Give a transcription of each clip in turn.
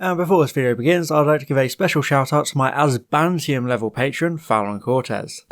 And before this video begins, I'd like to give a special shout out to my Asbantium level patron, Fallon Cortez.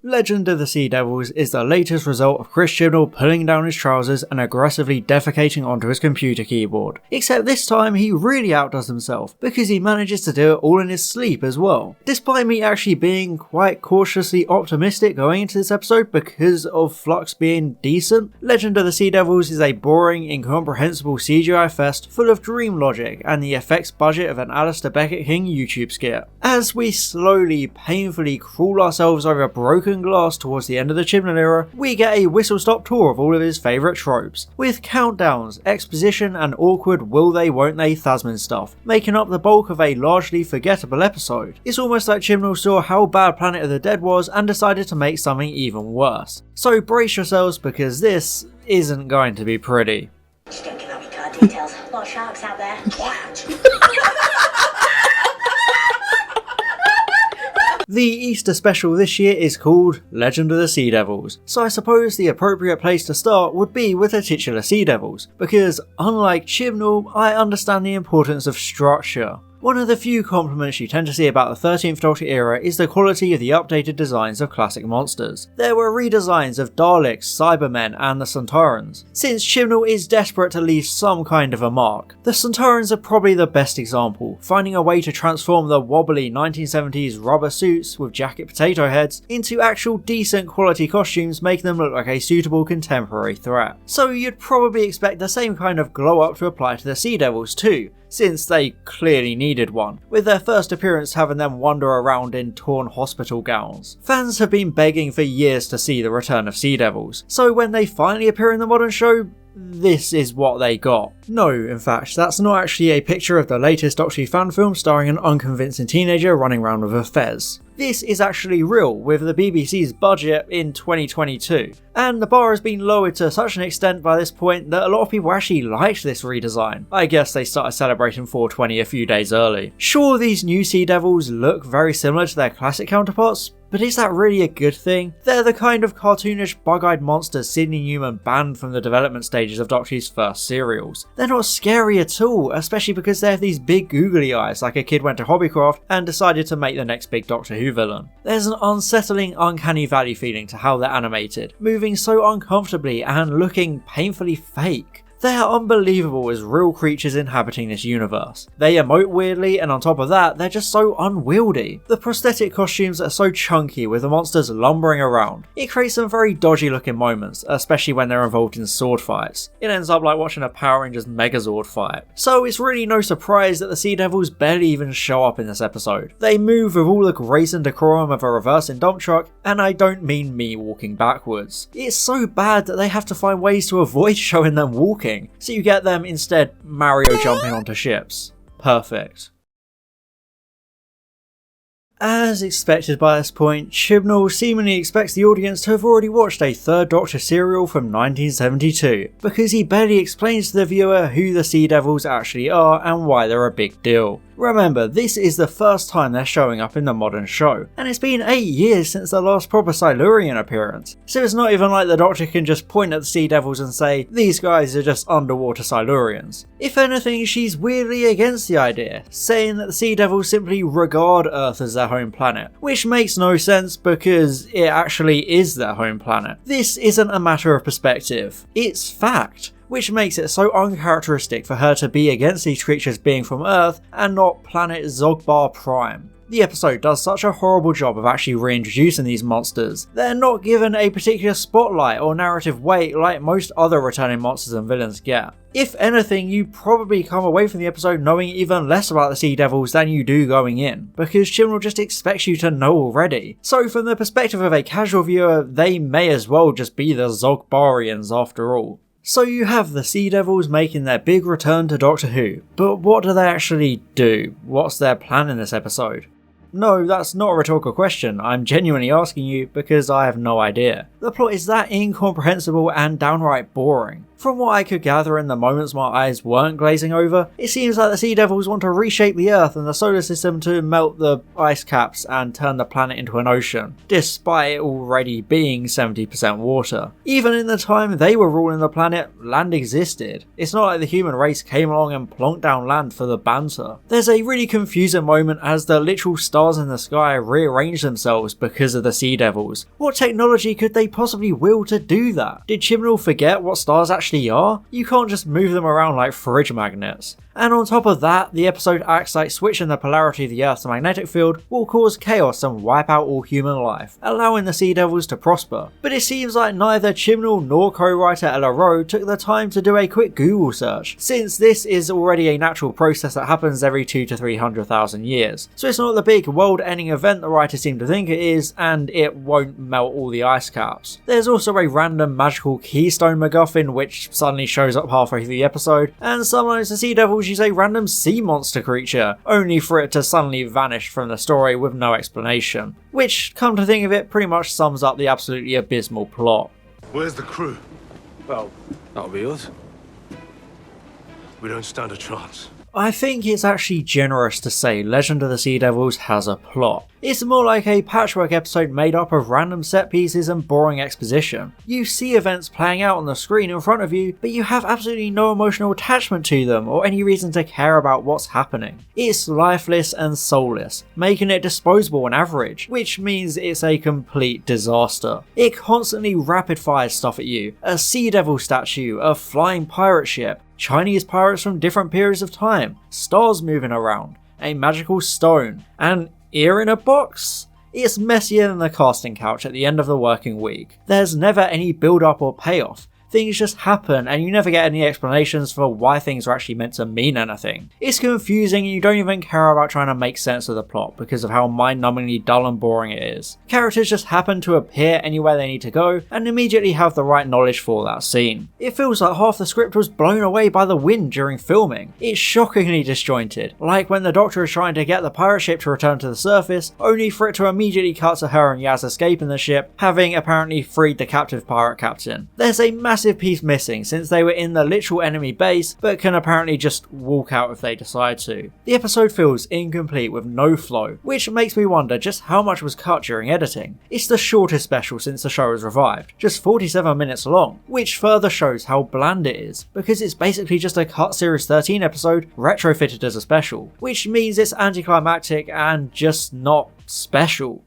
Legend of the Sea Devils is the latest result of Chris Chibnall pulling down his trousers and aggressively defecating onto his computer keyboard. Except this time he really outdoes himself, because he manages to do it all in his sleep as well. Despite me actually being quite cautiously optimistic going into this episode because of Flux being decent, Legend of the Sea Devils is a boring, incomprehensible CGI fest full of dream logic and the effects budget of an Alistair Beckett King YouTube skit. As we slowly, painfully crawl ourselves over broken glass towards the end of the Chibnall era, we get a whistle-stop tour of all of his favourite tropes, with countdowns, exposition and awkward will they won't they Thasmin stuff, making up the bulk of a largely forgettable episode. It's almost like Chibnall saw how bad Planet of the Dead was and decided to make something even worse. So brace yourselves because this isn't going to be pretty. Just don't give out your card details. A lot of sharks out there. What? The Easter special this year is called Legend of the Sea Devils, so I suppose the appropriate place to start would be with the titular Sea Devils, because unlike Chibnall, I understand the importance of structure. One of the few compliments you tend to see about the 13th Doctor era is the quality of the updated designs of classic monsters. There were redesigns of Daleks, Cybermen and the Centaurans, since Chibnall is desperate to leave some kind of a mark. The Centaurans are probably the best example, finding a way to transform the wobbly 1970s rubber suits with jacket potato heads into actual decent quality costumes, making them look like a suitable contemporary threat. So you'd probably expect the same kind of glow up to apply to the Sea Devils too, since they clearly needed one, with their first appearance having them wander around in torn hospital gowns. Fans have been begging for years to see the return of Sea Devils, so when they finally appear in the modern show, this is what they got. No, in fact, that's not actually a picture of the latest Doctor Who fan film starring an unconvincing teenager running around with a fez. This is actually real, with the BBC's budget in 2022, and the bar has been lowered to such an extent by this point that a lot of people actually liked this redesign. I guess they started celebrating 420 a few days early. Sure, these new Sea Devils look very similar to their classic counterparts, but is that really a good thing? They're the kind of cartoonish bug-eyed monsters Sidney Newman banned from the development stages of Doctor Who's first serials. They're not scary at all, especially because they have these big googly eyes like a kid went to Hobbycraft and decided to make the next big Doctor Who villain. There's an unsettling, uncanny valley feeling to how they're animated, moving so uncomfortably and looking painfully fake. They are unbelievable as real creatures inhabiting this universe. They emote weirdly, and on top of that, they're just so unwieldy. The prosthetic costumes are so chunky with the monsters lumbering around. It creates some very dodgy looking moments, especially when they're involved in sword fights. It ends up like watching a Power Rangers Megazord fight. So it's really no surprise that the Sea Devils barely even show up in this episode. They move with all the grace and decorum of a reversing dump truck, and I don't mean me walking backwards. It's so bad that they have to find ways to avoid showing them walking. So you get them instead Mario jumping onto ships. Perfect. As expected by this point, Chibnall seemingly expects the audience to have already watched a third Doctor serial from 1972, because he barely explains to the viewer who the Sea Devils actually are and why they're a big deal. Remember, this is the first time they're showing up in the modern show, and it's been 8 years since the last proper Silurian appearance, so it's not even like the Doctor can just point at the Sea Devils and say, these guys are just underwater Silurians. If anything, she's weirdly against the idea, saying that the Sea Devils simply regard Earth as their home planet, which makes no sense because it actually is their home planet. This isn't a matter of perspective, it's fact, which makes it so uncharacteristic for her to be against these creatures being from Earth and not planet Zogbar Prime. The episode does such a horrible job of actually reintroducing these monsters. They're not given a particular spotlight or narrative weight like most other returning monsters and villains get. If anything, you probably come away from the episode knowing even less about the Sea Devils than you do going in, because Chibnall just expects you to know already. So from the perspective of a casual viewer, they may as well just be the Zogbarians after all. So you have the Sea Devils making their big return to Doctor Who, but what do they actually do? What's their plan in this episode? No, that's not a rhetorical question. I'm genuinely asking you because I have no idea. The plot is that incomprehensible and downright boring. From what I could gather in the moments my eyes weren't glazing over, it seems like the Sea Devils want to reshape the Earth and the solar system to melt the ice caps and turn the planet into an ocean, despite it already being 70% water. Even in the time they were ruling the planet, land existed. It's not like the human race came along and plonked down land for the banter. There's a really confusing moment as the literal stars in the sky rearrange themselves because of the Sea Devils. What technology could they possibly will to do that? Did Chibnall forget what stars actually are? You can't just move them around like fridge magnets. And on top of that, the episode acts like switching the polarity of the Earth's magnetic field will cause chaos and wipe out all human life, allowing the Sea Devils to prosper. But it seems like neither Chibnall nor co-writer Ella Rowe took the time to do a quick Google search, since this is already a natural process that happens every 200 to 300,000 years. So it's not the big world-ending event the writers seem to think it is, and it won't melt all the ice caps. There's also a random magical keystone MacGuffin which suddenly shows up halfway through the episode, and sometimes the Sea Devils use a random sea monster creature, only for it to suddenly vanish from the story with no explanation. Which, come to think of it, pretty much sums up the absolutely abysmal plot. Where's the crew? Well, that'll be us. We don't stand a chance. I think it's actually generous to say Legend of the Sea Devils has a plot. It's more like a patchwork episode made up of random set pieces and boring exposition. You see events playing out on the screen in front of you, but you have absolutely no emotional attachment to them or any reason to care about what's happening. It's lifeless and soulless, making it disposable and average, which means it's a complete disaster. It constantly rapid fires stuff at you: a Sea Devil statue, a flying pirate ship, Chinese pirates from different periods of time, stars moving around, a magical stone, an ear in a box. It's messier than the casting couch at the end of the working week. There's never any build up or payoff. Things just happen and you never get any explanations for why things are actually meant to mean anything. It's confusing and you don't even care about trying to make sense of the plot because of how mind-numbingly dull and boring it is. Characters just happen to appear anywhere they need to go and immediately have the right knowledge for that scene. It feels like half the script was blown away by the wind during filming. It's shockingly disjointed, like when the Doctor is trying to get the pirate ship to return to the surface, only for it to immediately cut to her and Yaz escaping the ship, having apparently freed the captive pirate captain. There's a massive piece missing since they were in the literal enemy base but can apparently just walk out if they decide to. The episode feels incomplete with no flow, which makes me wonder just how much was cut during editing. It's the shortest special since the show was revived, just 47 minutes long, which further shows how bland it is, because it's basically just a cut Series 13 episode retrofitted as a special, which means it's anticlimactic and just not special.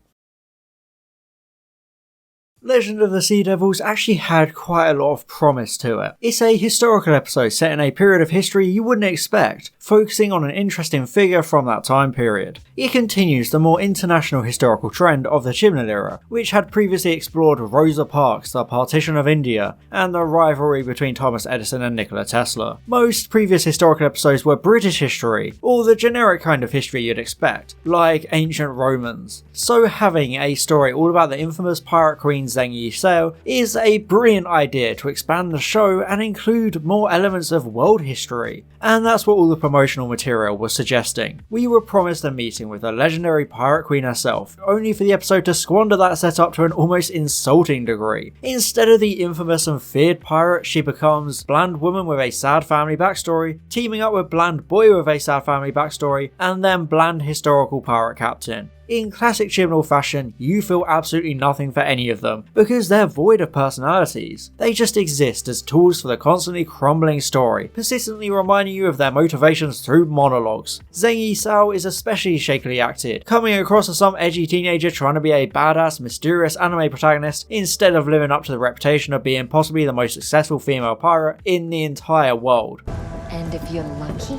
Legend of the Sea Devils actually had quite a lot of promise to it. It's a historical episode set in a period of history you wouldn't expect, focusing on an interesting figure from that time period. It continues the more international historical trend of the Chibnall era, which had previously explored Rosa Parks, the partition of India, and the rivalry between Thomas Edison and Nikola Tesla. Most previous historical episodes were British history, or the generic kind of history you'd expect, like ancient Romans. So having a story all about the infamous pirate queen Zheng Yi is a brilliant idea to expand the show and include more elements of world history, and that's what all the promotional material was suggesting. We were promised a meeting with the legendary pirate queen herself, only for the episode to squander that setup to an almost insulting degree. Instead of the infamous and feared pirate, she becomes bland woman with a sad family backstory, teaming up with bland boy with a sad family backstory, and then bland historical pirate captain. In classic Chibnall fashion, you feel absolutely nothing for any of them, because they're void of personalities. They just exist as tools for the constantly crumbling story, persistently reminding you of their motivations through monologues. Zheng Yi Sao is especially shakily acted, coming across as some edgy teenager trying to be a badass, mysterious anime protagonist instead of living up to the reputation of being possibly the most successful female pirate in the entire world. And if you're lucky,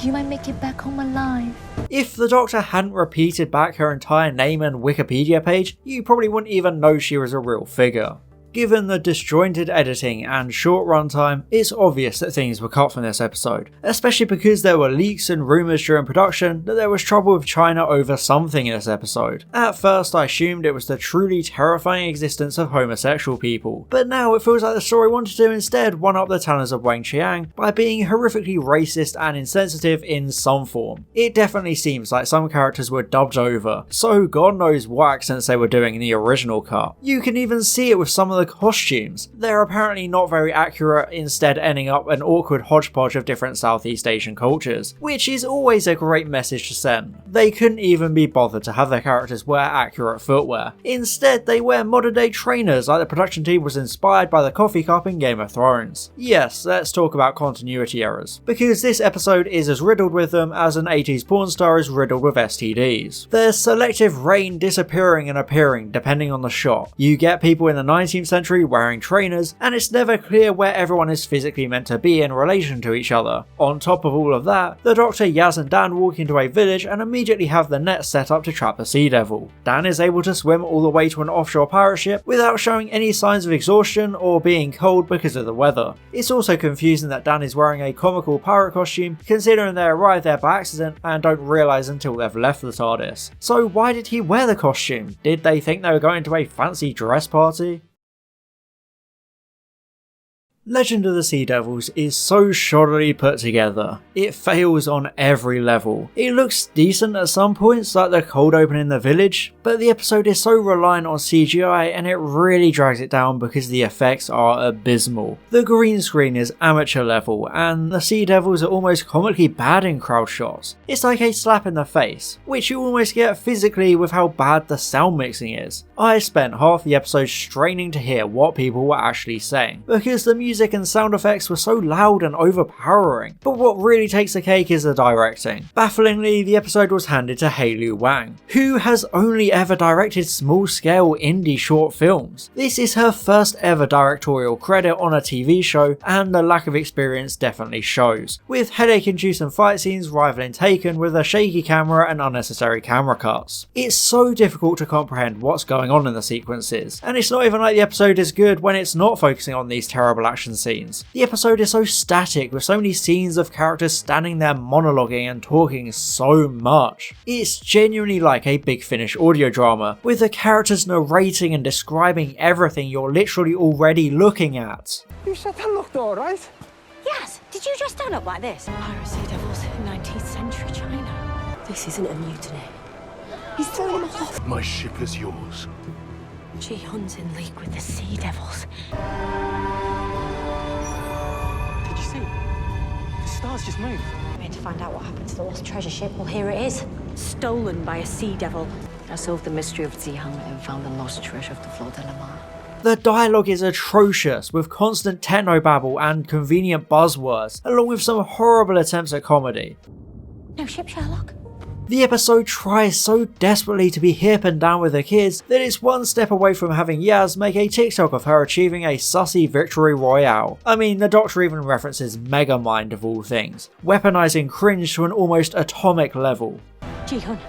you might make it back home alive. If the Doctor hadn't repeated back her entire name and Wikipedia page, you probably wouldn't even know she was a real figure. Given the disjointed editing and short runtime, it's obvious that things were cut from this episode, especially because there were leaks and rumours during production that there was trouble with China over something in this episode. At first I assumed it was the truly terrifying existence of homosexual people, but now it feels like the story wanted to instead one-up the talents of Wang Qiang by being horrifically racist and insensitive in some form. It definitely seems like some characters were dubbed over, so God knows what accents they were doing in the original cut. You can even see it with some of the costumes. They're apparently not very accurate, instead ending up an awkward hodgepodge of different Southeast Asian cultures, which is always a great message to send. They couldn't even be bothered to have their characters wear accurate footwear. Instead, they wear modern day trainers like the production team was inspired by the coffee cup in Game of Thrones. Yes, let's talk about continuity errors, because this episode is as riddled with them as an 80s porn star is riddled with STDs. There's selective rain disappearing and appearing depending on the shot. You get people in the 19th century wearing trainers, and it's never clear where everyone is physically meant to be in relation to each other. On top of all of that, the Doctor, Yaz and Dan walk into a village and immediately have the net set up to trap the Sea Devil. Dan is able to swim all the way to an offshore pirate ship without showing any signs of exhaustion or being cold because of the weather. It's also confusing that Dan is wearing a comical pirate costume, considering they arrived there by accident and don't realise until they've left the TARDIS. So why did he wear the costume? Did they think they were going to a fancy dress party? Legend of the Sea Devils is so shoddily put together. It fails on every level. It looks decent at some points, like the cold open in the village, but the episode is so reliant on CGI and it really drags it down because the effects are abysmal. The green screen is amateur level and the Sea Devils are almost comically bad in crowd shots. It's like a slap in the face, which you almost get physically with how bad the sound mixing is. I spent half the episode straining to hear what people were actually saying, because the music and sound effects were so loud and overpowering. But what really takes the cake is the directing. Bafflingly, the episode was handed to Hailu Wang, who has only ever directed small-scale indie short films. This is her first ever directorial credit on a TV show, and the lack of experience definitely shows, with headache-inducing fight scenes rivaling Taken with a shaky camera and unnecessary camera cuts. It's so difficult to comprehend what's going on in the sequences, and it's not even like the episode is good when it's not focusing on these terrible action scenes. The episode is so static, with so many scenes of characters standing there monologuing and talking so much. It's genuinely like a Big Finish audio drama, with the characters narrating and describing everything you're literally already looking at. You said that looked alright. Yes, did you dress down up like this? Pirate Sea Devils, 19th century China. This isn't a mutiny. He's throwing them off. My ship is yours. Ji-Hun's in league with the Sea Devils. Did you see? The stars just moved. We're here to find out what happened to the lost treasure ship. Well, here it is. Stolen by a sea devil. I solved the mystery of Ji-Hun and found the lost treasure of the Flor de la Mar. The dialogue is atrocious, with constant technobabble and convenient buzzwords, along with some horrible attempts at comedy. No ship, Sherlock. The episode tries so desperately to be hip and down with the kids that it's one step away from having Yaz make a TikTok of her achieving a sussy victory royale. I mean, the Doctor even references Megamind of all things, weaponizing cringe to an almost atomic level. Ji-Hun,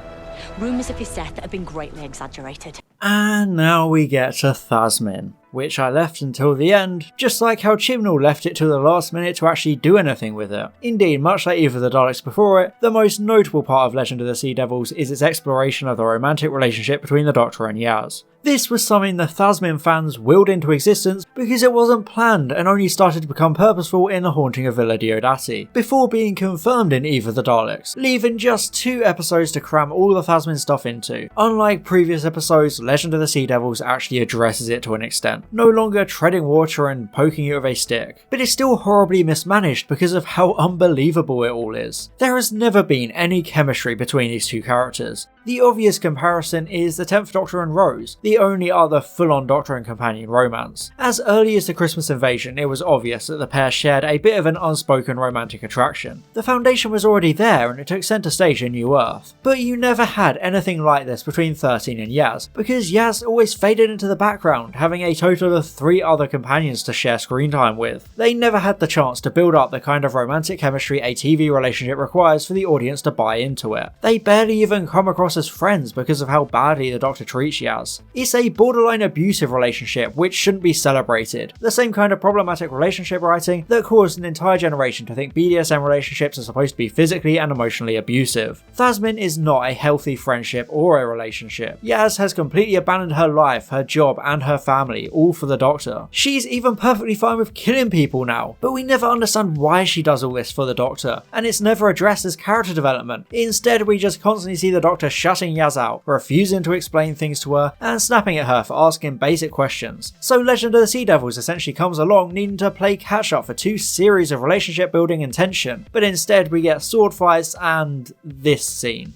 rumours of his death have been greatly exaggerated. And now we get to Thasmin, which I left until the end, just like how Chibnall left it to the last minute to actually do anything with it. Indeed, much like Eve of the Daleks before it, the most notable part of Legend of the Sea Devils is its exploration of the romantic relationship between the Doctor and Yaz. This was something the Thasmin fans willed into existence because it wasn't planned and only started to become purposeful in The Haunting of Villa Diodati, before being confirmed in Eve of the Daleks, leaving just 2 episodes to cram all the Thasmin stuff into. Unlike previous episodes, Legend of the Sea Devils actually addresses it to an extent, no longer treading water and poking it with a stick, but it's still horribly mismanaged because of how unbelievable it all is. There has never been any chemistry between these 2 characters. The obvious comparison is the 10th Doctor and Rose, the only other full-on Doctor and companion romance. As early as the Christmas invasion, it was obvious that the pair shared a bit of an unspoken romantic attraction. The foundation was already there and it took centre stage in New Earth. But you never had anything like this between 13 and Yaz, because Yaz always faded into the background, having a total of 3 other companions to share screen time with. They never had the chance to build up the kind of romantic chemistry a TV relationship requires for the audience to buy into it. They barely even come across across as friends because of how badly the Doctor treats Yaz. It's a borderline abusive relationship which shouldn't be celebrated. The same kind of problematic relationship writing that caused an entire generation to think BDSM relationships are supposed to be physically and emotionally abusive. Thasmin is not a healthy friendship or a relationship. Yaz has completely abandoned her life, her job and her family, all for the Doctor. She's even perfectly fine with killing people now, but we never understand why she does all this for the Doctor, and it's never addressed as character development. Instead, we just constantly see the Doctor shutting Yaz out, refusing to explain things to her, and snapping at her for asking basic questions. So Legend of the Sea Devils essentially comes along needing to play catch up for 2 series of relationship building and tension, but instead we get sword fights and this scene.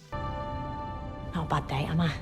Not a bad day, am I?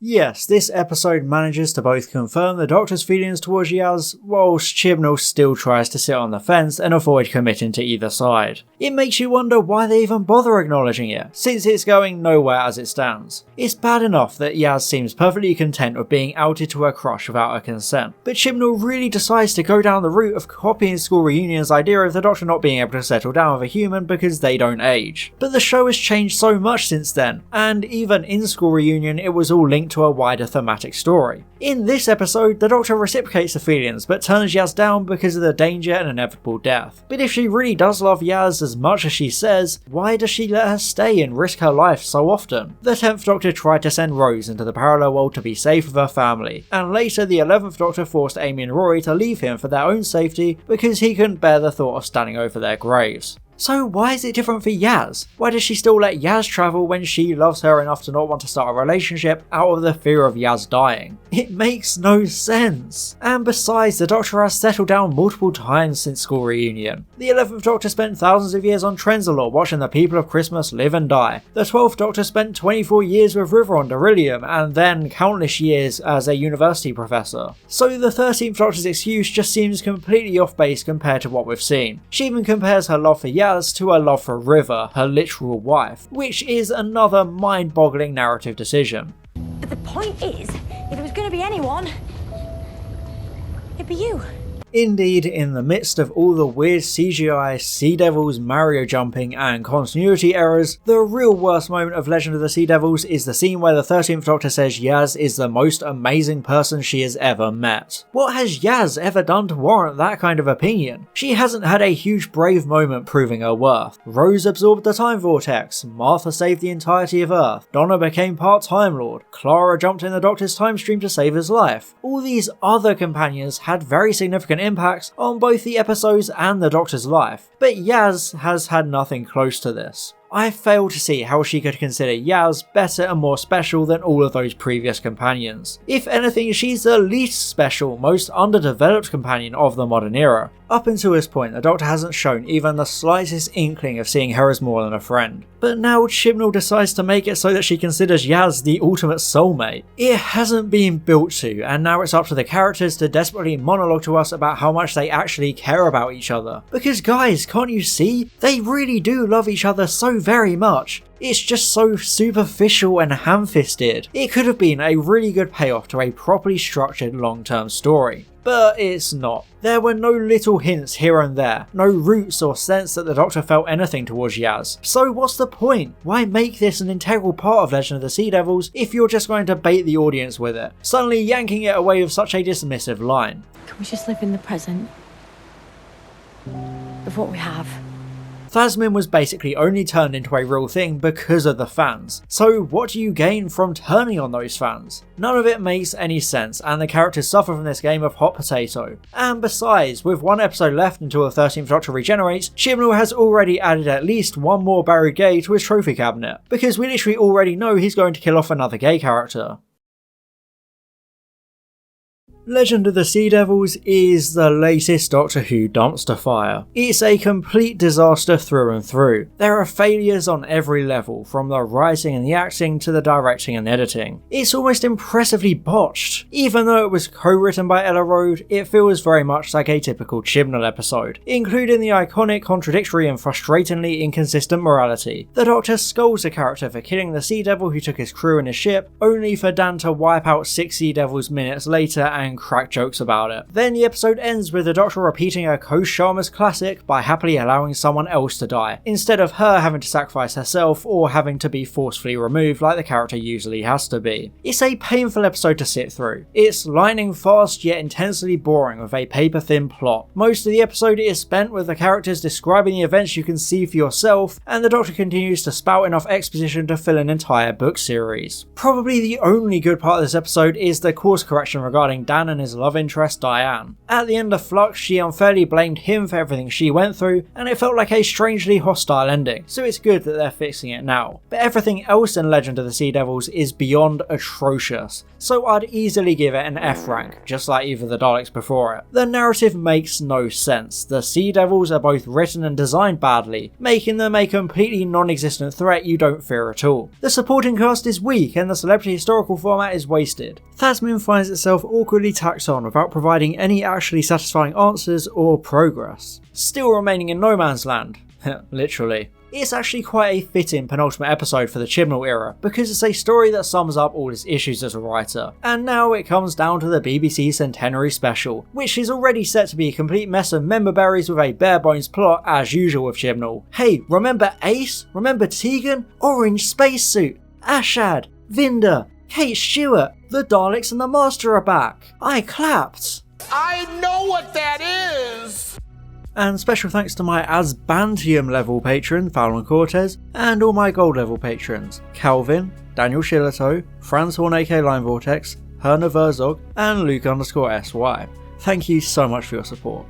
Yes, this episode manages to both confirm the Doctor's feelings towards Yaz, whilst Chibnall still tries to sit on the fence and avoid committing to either side. It makes you wonder why they even bother acknowledging it, since it's going nowhere as it stands. It's bad enough that Yaz seems perfectly content with being outed to her crush without her consent, but Chibnall really decides to go down the route of copying School Reunion's idea of the Doctor not being able to settle down with a human because they don't age. But the show has changed so much since then, and even in School Reunion it was all linked to a wider thematic story. In this episode, the Doctor reciprocates the feelings but turns Yaz down because of the danger and inevitable death. But if she really does love Yaz as much as she says, why does she let her stay and risk her life so often? The 10th Doctor tried to send Rose into the parallel world to be safe with her family, and later the 11th Doctor forced Amy and Rory to leave him for their own safety because he couldn't bear the thought of standing over their graves. So why is it different for Yaz? Why does she still let Yaz travel when she loves her enough to not want to start a relationship out of the fear of Yaz dying? It makes no sense. And besides, the Doctor has settled down multiple times since School Reunion. The 11th Doctor spent thousands of years on Trenzalore watching the people of Christmas live and die. The 12th Doctor spent 24 years with River on Beryllium and then countless years as a university professor. So the 13th Doctor's excuse just seems completely off base compared to what we've seen. She even compares her love for Yaz to her love for River, her literal wife, which is another mind-boggling narrative decision. But the point is, if it was going to be anyone, it'd be you. Indeed, in the midst of all the weird CGI, Sea Devils, Mario jumping and continuity errors, the real worst moment of Legend of the Sea Devils is the scene where the 13th Doctor says Yaz is the most amazing person she has ever met. What has Yaz ever done to warrant that kind of opinion? She hasn't had a huge brave moment proving her worth. Rose absorbed the time vortex, Martha saved the entirety of Earth, Donna became part Time Lord, Clara jumped in the Doctor's time stream to save his life. All these other companions had very significant impacts on both the episodes and the Doctor's life, but Yaz has had nothing close to this. I fail to see how she could consider Yaz better and more special than all of those previous companions. If anything, she's the least special, most underdeveloped companion of the modern era. Up until this point, the Doctor hasn't shown even the slightest inkling of seeing her as more than a friend. But now Chibnall decides to make it so that she considers Yaz the ultimate soulmate. It hasn't been built to, and now it's up to the characters to desperately monologue to us about how much they actually care about each other. Because guys, can't you see? They really do love each other so very much. It's just so superficial and ham-fisted. It could have been a really good payoff to a properly structured long-term story. But it's not. There were no little hints here and there, no roots or sense that the Doctor felt anything towards Yaz. So what's the point? Why make this an integral part of Legend of the Sea Devils if you're just going to bait the audience with it, suddenly yanking it away with such a dismissive line? Can we just live in the present of what we have? Thasmin was basically only turned into a real thing because of the fans, so what do you gain from turning on those fans? None of it makes any sense, and the characters suffer from this game of hot potato. And besides, with one episode left until the 13th Doctor regenerates, Chibnall has already added at least one more Barry Gay to his trophy cabinet, because we literally already know he's going to kill off another gay character. Legend of the Sea Devils is the latest Doctor Who dumpster fire. It's a complete disaster through and through. There are failures on every level, from the writing and the acting to the directing and editing. It's almost impressively botched. Even though it was co-written by Ella Road, it feels very much like a typical Chibnall episode, including the iconic, contradictory and frustratingly inconsistent morality. The Doctor scolds a character for killing the Sea Devil who took his crew and his ship, only for Dan to wipe out 6 Sea Devils minutes later and and crack jokes about it. Then the episode ends with the Doctor repeating a Koh-Sharma's classic by happily allowing someone else to die, instead of her having to sacrifice herself or having to be forcefully removed like the character usually has to be. It's a painful episode to sit through. It's lightning fast yet intensely boring with a paper-thin plot. Most of the episode is spent with the characters describing the events you can see for yourself, and the Doctor continues to spout enough exposition to fill an entire book series. Probably the only good part of this episode is the course correction regarding Dan and his love interest Diane. At the end of Flux, she unfairly blamed him for everything she went through, and it felt like a strangely hostile ending, so it's good that they're fixing it now. But everything else in Legend of the Sea Devils is beyond atrocious, so I'd easily give it an F rank, just like either the Daleks before it. The narrative makes no sense. The Sea Devils are both written and designed badly, making them a completely non-existent threat you don't fear at all. The supporting cast is weak and the celebrity historical format is wasted. Thasmin finds itself awkwardly tacked on without providing any actually satisfying answers or progress. Still remaining in no man's land. Literally. It's actually quite a fitting penultimate episode for the Chibnall era, because it's a story that sums up all his issues as a writer. And now it comes down to the BBC Centenary Special, which is already set to be a complete mess of member berries with a bare bones plot as usual with Chibnall. Hey, remember Ace? Remember Tegan? Orange Spacesuit? Ashad? Vinda? Kate Stewart? The Daleks and the Master are back. I clapped. I know what that is! And special thanks to my Asbantium level patron Fallon Cortez, and all my gold level patrons Calvin, Daniel Shillito, Franz Horn aka Line Vortex, Herna Verzog, and Luke_SY. Thank you so much for your support.